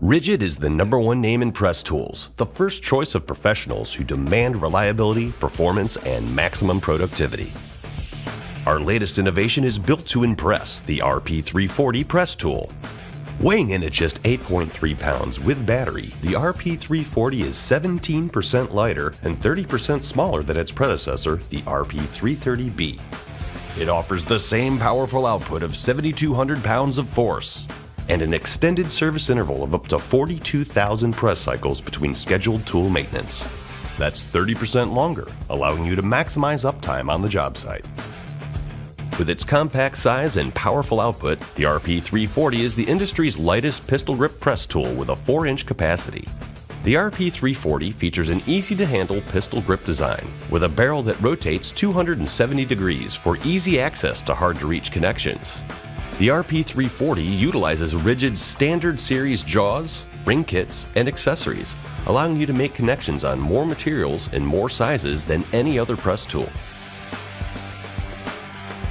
Rigid is the #1 name in press tools, the first choice of professionals who demand reliability, performance, and maximum productivity. Our latest innovation is built to impress, the RP340 press tool. Weighing in at just 8.3 pounds with battery, the RP340 is 17% lighter and 30% smaller than its predecessor, the RP330B. It offers the same powerful output of 7,200 pounds of force and an extended service interval of up to 42,000 press cycles between scheduled tool maintenance. That's 30% longer, allowing you to maximize uptime on the job site. With its compact size and powerful output, the RP340 is the industry's lightest pistol grip press tool with a 4-inch capacity. The RP340 features an easy-to-handle pistol grip design with a barrel that rotates 270 degrees for easy access to hard-to-reach connections. The RP340 utilizes Rigid's standard series jaws, ring kits, and accessories, allowing you to make connections on more materials and more sizes than any other press tool.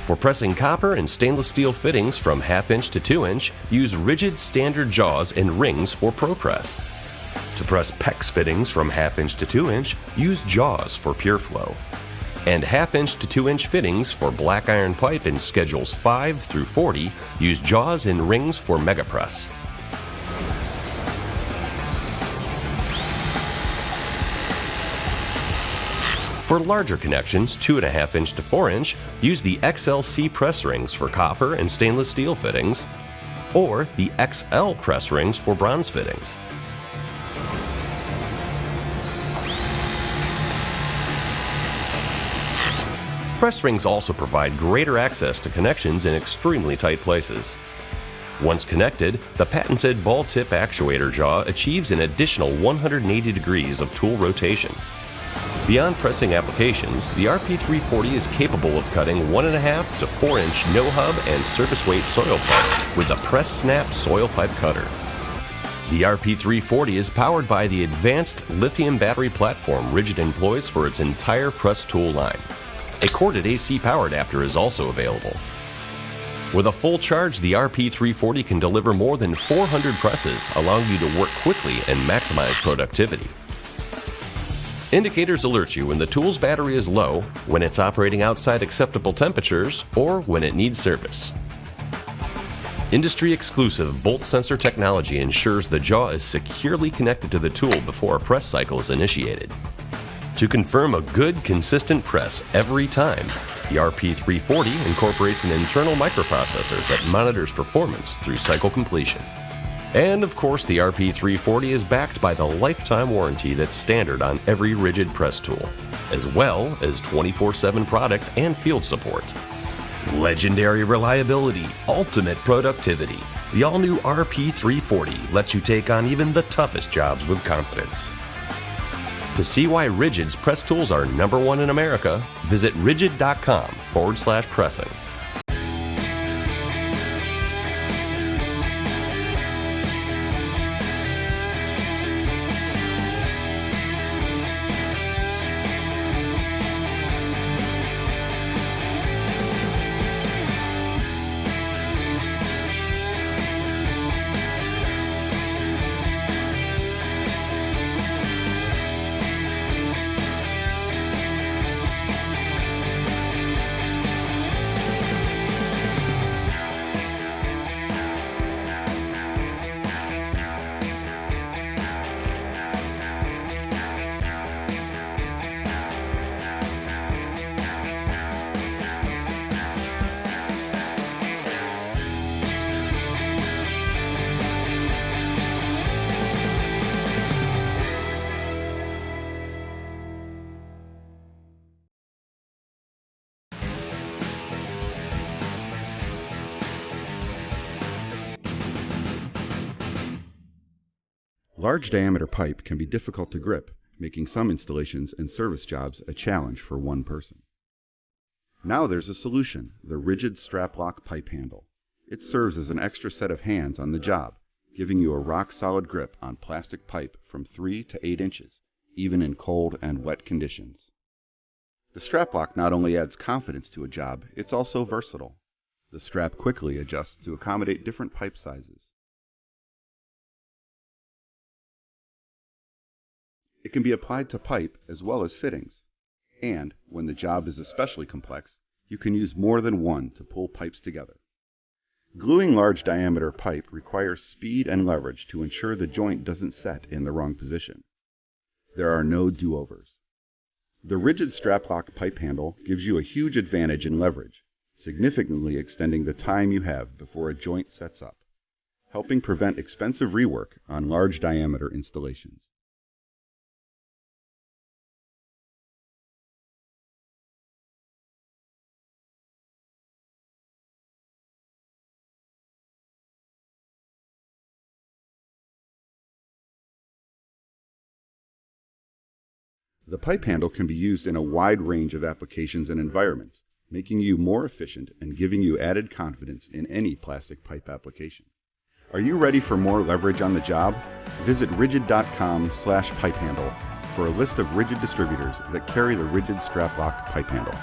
For pressing copper and stainless steel fittings from 1/2 inch to 2-inch, use Rigid standard jaws and rings for ProPress. To press PEX fittings from 1/2 inch to 2-inch, use jaws for PureFlow. And 1/2 inch to 2-inch fittings for black iron pipe in schedules 5 through 40, use jaws and rings for MegaPress. For larger connections, 2.5 inch to 4-inch, use the XLC press rings for copper and stainless steel fittings, or the XL press rings for bronze fittings. Press rings also provide greater access to connections in extremely tight places. Once connected, the patented ball tip actuator jaw achieves an additional 180 degrees of tool rotation. Beyond pressing applications, the RP340 is capable of cutting 1.5 to 4-inch no-hub and surface weight soil pipe with a Press Snap soil pipe cutter. The RP340 is powered by the advanced lithium battery platform Rigid employs for its entire press tool line. A corded AC power adapter is also available. With a full charge, the RP340 can deliver more than 400 presses, allowing you to work quickly and maximize productivity. Indicators alert you when the tool's battery is low, when it's operating outside acceptable temperatures, or when it needs service. Industry-exclusive bolt sensor technology ensures the jaw is securely connected to the tool before a press cycle is initiated. To confirm a good, consistent press every time, the RP340 incorporates an internal microprocessor that monitors performance through cycle completion. And of course, the RP340 is backed by the lifetime warranty that's standard on every Rigid press tool, as well as 24/7 product and field support. Legendary reliability, ultimate productivity. The all-new RP340 lets you take on even the toughest jobs with confidence. To see why Rigid's press tools are #1 in America, visit rigid.com/pressing. Large diameter pipe can be difficult to grip, making some installations and service jobs a challenge for one person. Now there's a solution, the Rigid Strap Lock Pipe Handle. It serves as an extra set of hands on the job, giving you a rock-solid grip on plastic pipe from 3 to 8 inches, even in cold and wet conditions. The strap lock not only adds confidence to a job, it's also versatile. The strap quickly adjusts to accommodate different pipe sizes. It can be applied to pipe as well as fittings. And, when the job is especially complex, you can use more than one to pull pipes together. Gluing large diameter pipe requires speed and leverage to ensure the joint doesn't set in the wrong position. There are no do-overs. The rigid strap-lock pipe handle gives you a huge advantage in leverage, significantly extending the time you have before a joint sets up, helping prevent expensive rework on large diameter installations. The pipe handle can be used in a wide range of applications and environments, making you more efficient and giving you added confidence in any plastic pipe application. Are you ready for more leverage on the job? Visit rigid.com/pipehandle for a list of rigid distributors that carry the rigid strap-lock pipe handle.